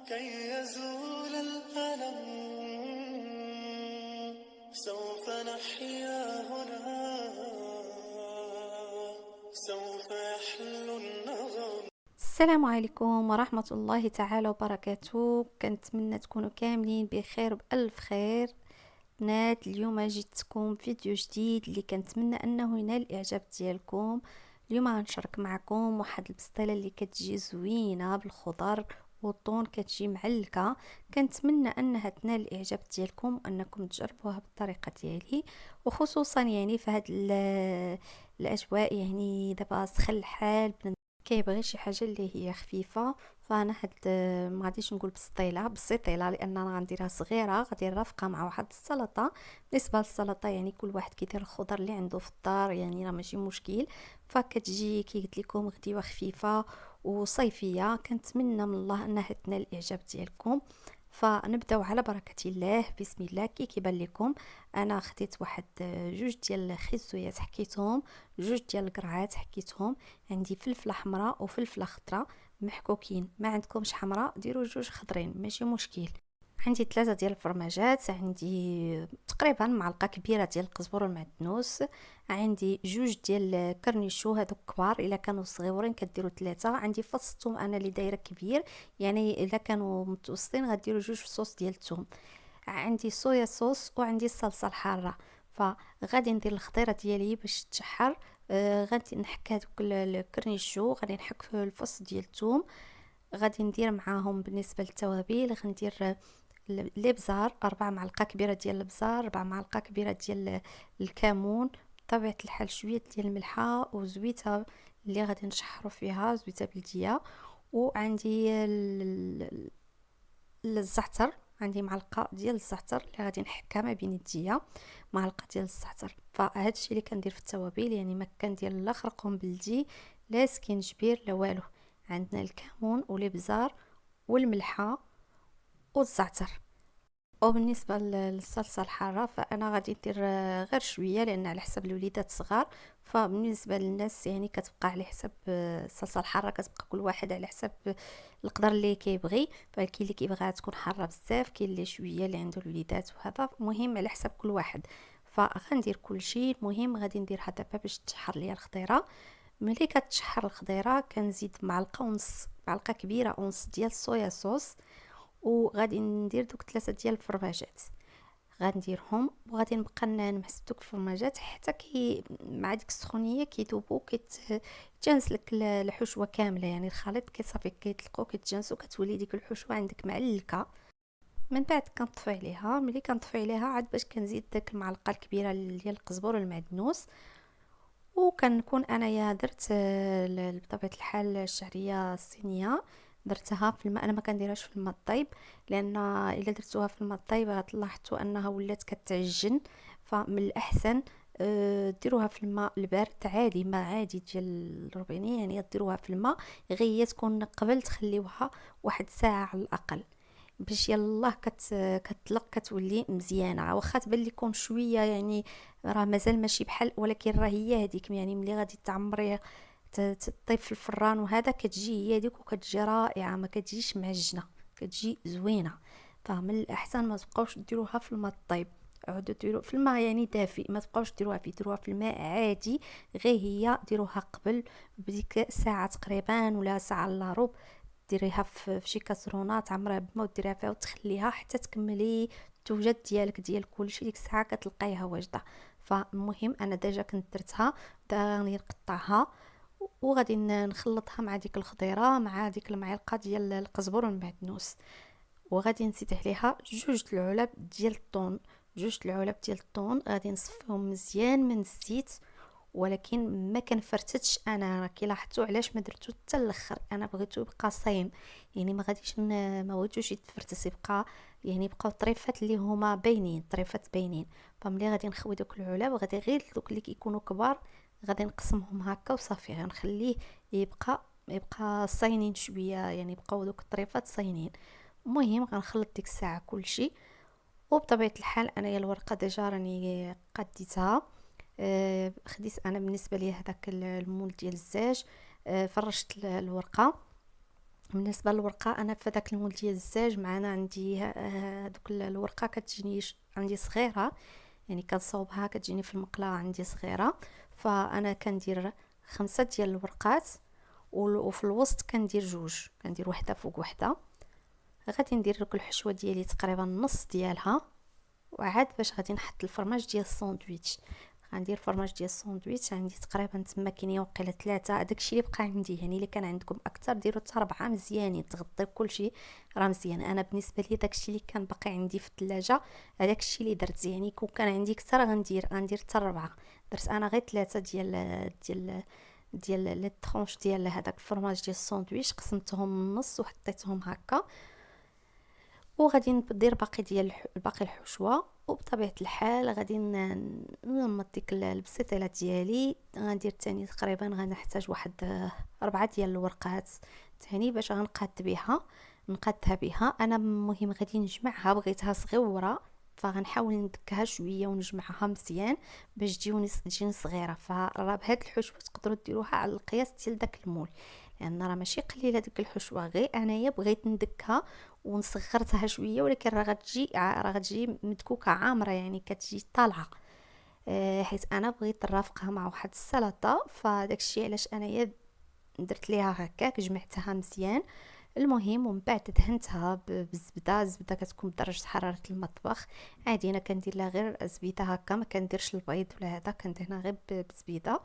كي يزول الألم. سوف نحيا هنا، سوف يحلو النغم. السلام عليكم ورحمة الله تعالى وبركاته. كنتمنى تكونوا كاملين بخير بألف خير. بنات، اليوم جيتكم فيديو جديد اللي كنتمنى انه ينال الاعجاب ديالكم. اليوم غنشارك معكم واحد البسطيله اللي كتجي زوينه بالخضر والطون، كتجي معلكه. كنتمنى انها تنال الاعجاب ديالكم وانكم تجربوها بالطريقه ديالي، وخصوصا يعني في هاد الاجواء. يعني دابا سخن الحال، كيبغي شي حاجه اللي هي خفيفه. فانا هاد ما غاديش نقول بسيطيله لان انا غنديرها صغيره، غادي نرافقها مع واحد السلطه. بالنسبه للسلطه يعني كل واحد كيدير الخضر اللي عنده في الدار، يعني راه ماشي مشكل. فكتجي كي قلت لكم غديوه خفيفه وصيفيه. كنتمنى من الله انها تنال الاعجاب ديالكم. فنبداو على بركه الله. بسم الله. كي كيبان لكم انا خديت واحد جوج ديال الخيزويات حكيتهم، جوج ديال القرعات حكيتهم. عندي فلفله حمراء وفلفله خضراء محكوكين. ما عندكمش حمراء ديروا جوج خضرين ماشي مشكل. عندي 3 ديال الفرماجات، عندي تقريبا معلقه كبيره ديال القزبر والمعدنوس، عندي جوج ديال كرنيشو هذوك كبار، الا كانوا صغيورين كديروا 3. عندي فص الثوم انا اللي دايره كبير، يعني الا كانوا متوسطين غديروا جوج فصوص ديال الثوم. عندي صويا صوص وعندي الصلصه الحاره. فغادي ندير الخضيره ديالي باش تشحر. غادي نحك هذوك الكرنيشو، غادي نحك في الفص ديال الثوم. غادي ندير معاهم بالنسبه للتوابل، غندير الابزار 4 معلقه كبيره ديال الابزار، 4 معلقه كبيره ديال الكمون، بطبيعه الحال شويه ديال الملحه وزويته اللي غادي نشحروا فيها، زويته بلديه. وعندي الزعتر، عندي معلقه ديال الزعتر اللي غادي نحكها ما بين يديا، معلقه ديال الزعتر. فهاد الشيء اللي كندير في التوابل، يعني ما كندير لا خرقوم بلدي لا سكينجبير لا والو. عندنا الكمون والابزار والملحه والزعتر. وبالنسبه للصلصه الحاره فانا غادي ندير غير شويه لان على حسب الوليدات صغار. فبالنسبه للناس يعني كتبقى على حسب الصلصه الحاره، كتبقى كل واحد على حسب القدر اللي كيبغي. فكاين اللي كيبغيها تكون حاره بزاف، كاين اللي شويه اللي عنده الوليدات، وهذا مهم على حسب كل واحد. فغندير كل شيء. المهم غادي نديرها دابا باش تشحر ليا الخضيره. ملي كتشحر الخضيره كنزيد معلقه ونص، معلقه كبيره ونص ديال الصويا صوص. وغادي ندير دوك 3 ديال الفرماجات، غنديرهم وغادي نبقى نمحس دوك الفرماجات حتى كي مع ديك السخونيه كيذوبوا، كيتجانس لك الحشوه كامله، يعني الخليط كيصافي كيطلقوا كيتجانسوا، كتولي ديك الحشوه عندك معلكه. من بعد كنطفي عليها. ملي كنطفي عليها عاد باش كنزيد داك المعلقه الكبيره ديال القزبر والمعدنوس. وكنكون انايا درت بطبيعه الحال الشعريه الصينيه، درتها في الماء. انا ما كنديرهاش في الماء الطايب، لان الا درتوها في الماء الطايب غتلاحظوا انها ولات كتعجن. فمن الاحسن ديروها في الماء البارد عادي، ما عادي ديال الروبيني، يعني ديروها في الماء غير هي تكون قبل تخليوها واحد ساعه على الاقل، باش يلاه كتطلق كتولي مزيانه. واخا تبان لكم شويه يعني راه مازال ماشي بحال، ولكن راه هي هذيك. يعني ملي غادي تعمريه تطيب في الفران وهذا كتجي هي ديك وكتجي رائعه، ما كتجيش معجنه، كتجي زوينه. فمن الاحسن ما تبقاوش ديروها في الماء الطيب، عودوا ديروا في الماء يعني دافئ، ما تبقاوش ديروها فيه، ديروها في الماء عادي. غير هي ديروها قبل بديك ساعه تقريبا ولا ساعه الا ربع. ديريها في شي كاسرونه تعمريها بالماء وديريها فيها وتخليها حتى تكملي التوجد ديالك ديال كلشي، ديك الساعه كتلقايها واجده. فالمهم انا ديجا كنت درتها، غادي نقطعها وغادي نخلطها مع ديك الخضيره مع ديك المعلقه ديال القزبر والمعدنوس. وغادي نزيد عليها جوج العلب ديال الطون، جوج العلب ديال الطون غادي نصفيهم مزيان من الزيت. ولكن ما كنفرتتش، انا كي لاحظتوا علاش ما درتو حتى الاخر، انا بغيتو يبقى صاين. يعني ما غاديش ما بغيتوش يتفرتس، يبقى يعني يبقاو طريفات اللي هما باينين، طريفات باينين. فملي غادي نخوي دوك العلب غادي غير دوك اللي كيكونوا كبار غادي نقسمهم هكا وصافي، غنخليه يبقى صاينين شويه، يعني يبقاو دوك الطريفات صاينين. المهم غنخلط ديك الساعه كلشي. وبطبيعه الحال انايا الورقه ديجا راني قديتها. خديت انا بالنسبه لي هذاك المول ديال الزاج. فرشت الورقه بالنسبه للورقه، انا في داك المول ديال الزاج معنا عندي دوك الورقه كتجيني عندي صغيره، يعني كنصاوبها كتجيني في المقله عندي صغيره. فانا كندير 5 ديال الورقات، وفي الوسط كندير جوج، كندير وحده فوق وحده. غادي ندير لك الحشوه ديالي تقريبا نص ديالها، وعاد باش غادي نحط الفرماج ديال الساندويتش. غندير فرماج ديال الساندويتش عندي تقريبا تما كاينين وقيله 3، داكشي اللي بقى عندي. يعني الا كان عندكم اكثر ديروا حتى 4 مزيانين، تغطيو كلشي راه مزيان. انا بالنسبه لي داكشي اللي كان باقي عندي في الثلاجه هذاك الشيء اللي درت. يعني كون كان عندي اكثر غندير حتى 4. درت انا غير 3 ديال لي طرونش ديال هذاك الفرماج ديال الساندويتش، قسمتهم النص وحطيتهم هكا. وغادي ندير باقي الحشوه. وبطبيعه الحال غادي نلمط ديك البسيطيله ديالي. غندير تاني تقريبا غنحتاج واحد 4 ديال الورقات تاني باش نقادها بها. انا مهم غادي نجمعها، بغيتها صغيره فغنحاول ندكها شويه ونجمعها مزيان باش تجيني صغيره. فراه بهاد الحشوه تقدروا ديروها على القياس ديال داك المول، لان راه ماشي قليله ديك الحشوه. غير انايا بغيت ندكها ونصغرتها شويه، ولكن راه غتجي مدكوكه عامره، يعني كتجي طالعه. حيت انا بغيت نرافقها مع واحد السلطه، فداك الشيء علاش انايا درت ليها هكاك، جمعتها مزيان. المهم ومن بعد دهنتها بالزبده. الزبده كتكون بدرجه حراره المطبخ عادي. انا كندير لها غير زبيده هكا، ما كنديرش البيض ولا هذا، كندهنها غير بزبيده.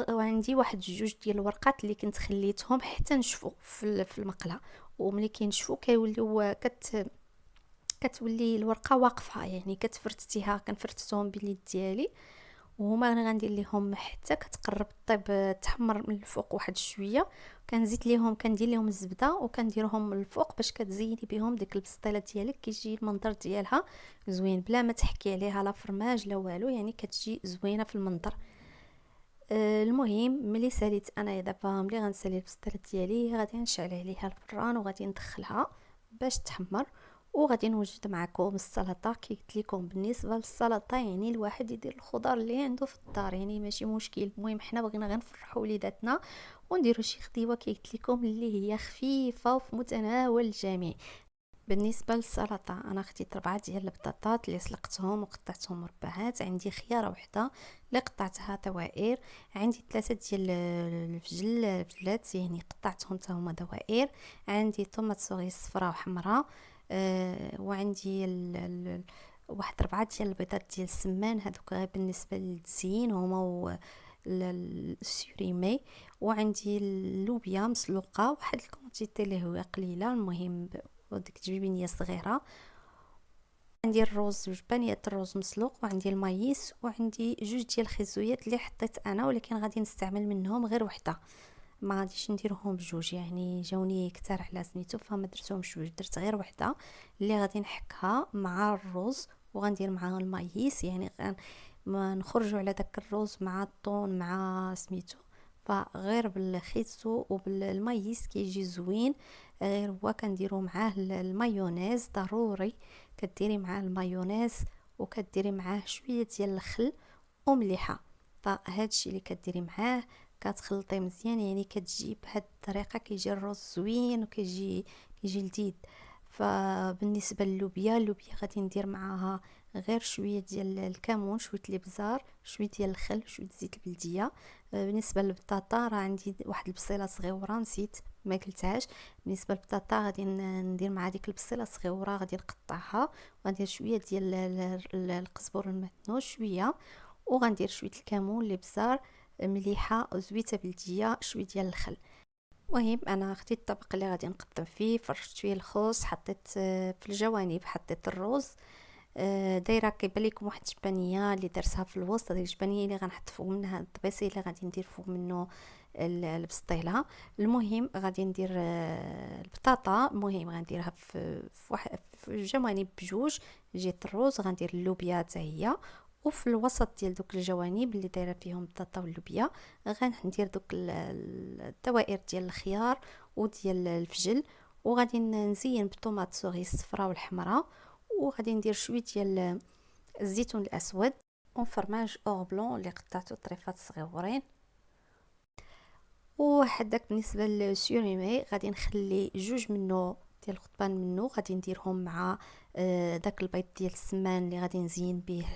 وعندي واحد جوج ديال الورقات اللي كنت خليتهم حتى نشفوا في المقله. وملي كينشفوا كيوليو كتولي الورقه واقفه، يعني كتفرتتيها. كنفرتتهم باليد ديالي، وهما انا غندير ليهم حتى كتقرب طيب تحمر من الفوق واحد شويه. كندير ليهم الزبده وكنديرهم من الفوق باش كتزيني بهم ديك البسطيله ديالك. كيجي المنظر ديالها زوين بلا ما تحكي عليها لا فرماج لا والو، يعني كتجي زوينه في المنظر. المهم ملي ساليت انا دابا، ملي غنسالي البسطيله ديالي غادي نشعل عليها الفران وغادي ندخلها باش تحمر. وغادي نوجد معكم السلطه. كي قلت لكم بالنسبه للسلطه يعني الواحد يدير الخضر اللي عنده في الدار، يعني ماشي مشكل. المهم حنا بغينا غير نفرحوا وليداتنا ونديروا شي خديوه كي قلت لكم اللي هي خفيفه وفي متناول الجميع. بالنسبه للسلطه انا خديت 4 ديال البطاطات اللي سلقتهم وقطعتهم مربعات. عندي خياره وحده اللي قطعتها دوائر. عندي 3 ديال الفجلات يعني قطعتهم حتى هما دوائر. عندي طوماط سوري صفراء وحمراء. وعندي واحد 4 ديال البيضات ديال السمان، هذوك غير بالنسبه للتزيين هما السوريمي. وعندي اللوبيا مسلوقه واحد الكونتيتي اللي هو قليله. المهم وديك جبيبينيه صغيره. عندي الروز، 2 بانيات الروز مسلوق، وعندي المايس، وعندي 2 ديال الخيزويات اللي حطيت انا، ولكن غادي نستعمل منهم غير وحده، ما غاديش نديرهم بجوج. يعني جاوني كتار على سميتو فما درتهمش بجوج، درت غير وحده اللي غادي نحكها مع الروز وغندير معها المايس. يعني ما نخرجوا على داك الروز مع الطون مع سميتو، فغير بالخيزو وبالمايس كيجي زوين. غير هو كنديروا معاه المايونيز ضروري. كديري معاه المايونيز وكديري معاه شويه ديال الخل ومليحه. فهادشي اللي كديري معاه كتخلطيه مزيان، يعني كتجي بهاد الطريقه كيجي الرز زوين كيجي لذيذ. فبالنسبه اللوبيا غادي ندير معاها غير شويه ديال الكمون، شويه الابزار، شويه ديال الخل، شويه زيت البلديه. بالنسبه للبطاطا راه عندي واحد البصيله صغيره نسيت ما قلتهاش. بالنسبه للبطاطا غادي ندير مع ديك البصيله الصغيره غادي نقطعها، وغندير شويه ديال القزبر المعدنوس شويه، وغندير شويه الكمون الابزار مليحه زويته بلديه، شويه ديال الخل. المهم انا خديت الطبق اللي غادي نقدم فيه، فرشت فيه الخوص، حطيت في الجوانب حطيت الرز. دايره كيبان لكم واحد الجبانيه اللي درتها في الوسط. هذيك الجبانيه اللي غنحط فوق منها الطبيسي اللي غادي ندير فوق منه البسطيله. المهم غادي ندير البطاطا. المهم غنديرها في واحد في الجوانب بجوج جهه الروز. غندير اللوبيا حتى هي، وفي الوسط ديال دوك الجوانب اللي دايره فيهم البطاطا واللوبيا غندير دوك الدوائر ديال الخيار وديال الفجل. وغادي نزين بالطوماط سوري الصفراء والحمراء، وغادي ندير شويه ديال الزيتون الاسود وفرماج اور بلون اللي قطعته طريفات صغيورين. وحداك بالنسبه للسوريمي غادي نخلي جوج منه ديال القضبان منه غادي نديرهم مع داك البيض ديال السمان اللي غادي نزين به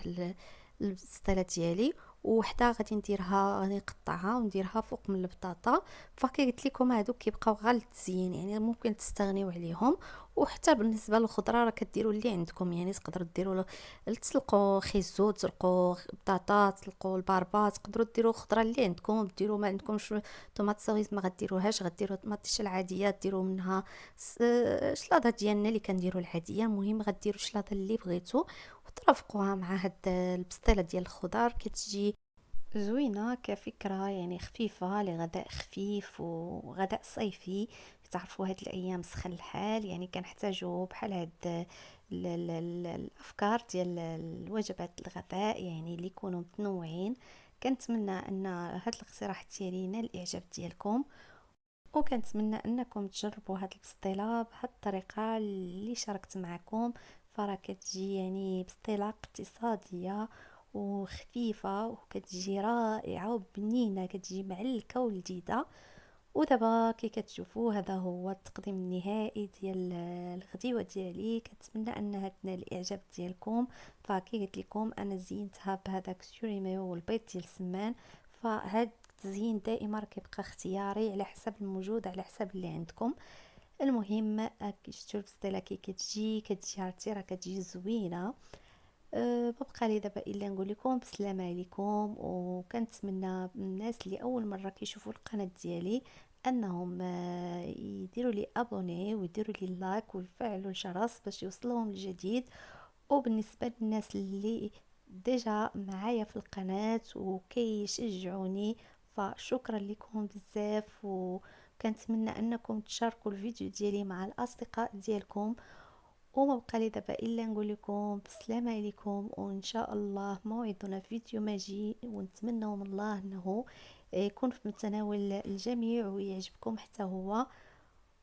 البسطيله ديالي، وحده غادي نديرها غادي نقطعها ونديرها فوق من البطاطا. فكي قلت لكم هادو كيبقاو غير للتزيين، يعني ممكن تستغنيو عليهم. وحتى بالنسبه للخضره راه كديروا اللي عندكم، يعني تقدروا ديروا تسلقوا خيزو، تسلقوا بطاطا، تسلقوا الباربه، تقدروا ديروا الخضره اللي عندكم. ديروا ما عندكمش طوماط سويس ما غديروهاش، غديروا طماطيش العاديه ديروا منها شلاضه ديالنا اللي كنديروا العاديه. المهم غديروا شلاضه اللي بغيتو وترافقوها مع هاد البسطيله ديال الخضار، كتجي زوينه كفكره، يعني خفيفه لغداء خفيف وغداء صيفي. تعرفوا هاد الايام سخن الحال، يعني كنحتاجوا بحال هاد الافكار ديال الوجبات الغداء يعني اللي يكونوا متنوعين. كنتمنى ان هاد الاقتراح ديالي ينال الاعجاب ديالكم، وكنتمنى انكم تجربوا هاد البسطيله بهاد الطريقه اللي شاركت معكم. فراه كتجي يعني بسطيله اقتصاديه وخفيفه وكتجي رائعه وبنينه، كتجي معلكه ولذيذه. ودابا كي كتشوفوا هذا هو التقديم النهائي ديال الغديوه ديالي. كنتمنى انها تنال الاعجاب ديالكم. فكي قلت لكم انا زينتها بهذاك السوريميو والبيض ديال السمان. فهاد التزيين دائما راه كيبقى اختياري على حسب الموجود، على حسب اللي عندكم. المهم كي شفتوا البسطيله كي كتجي عرفتي راه كتجي زوينه. ببقى لي دابا الا نقول لكم بسلامه عليكم، وكنتمنى من الناس اللي اول مره كيشوفوا القناه ديالي انهم يديروا لي ابوني ويديروا لي لايك ويفعلوا الجرس باش يوصلهم الجديد. وبالنسبه للناس اللي ديجا معايا في القناه وكيشجعوني، فشكرا لكم بزاف. وكنتمنى انكم تشاركوا الفيديو ديالي مع الاصدقاء ديالكم. وما بقى لي دابا الا نقول لكم بسلامه عليكم، وان شاء الله موعدنا فيديو ماجي، ونتمنى من الله انه يكون في متناول الجميع ويعجبكم حتى هو.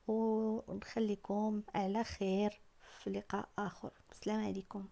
ونخليكم على خير في لقاء اخر. بسلام عليكم.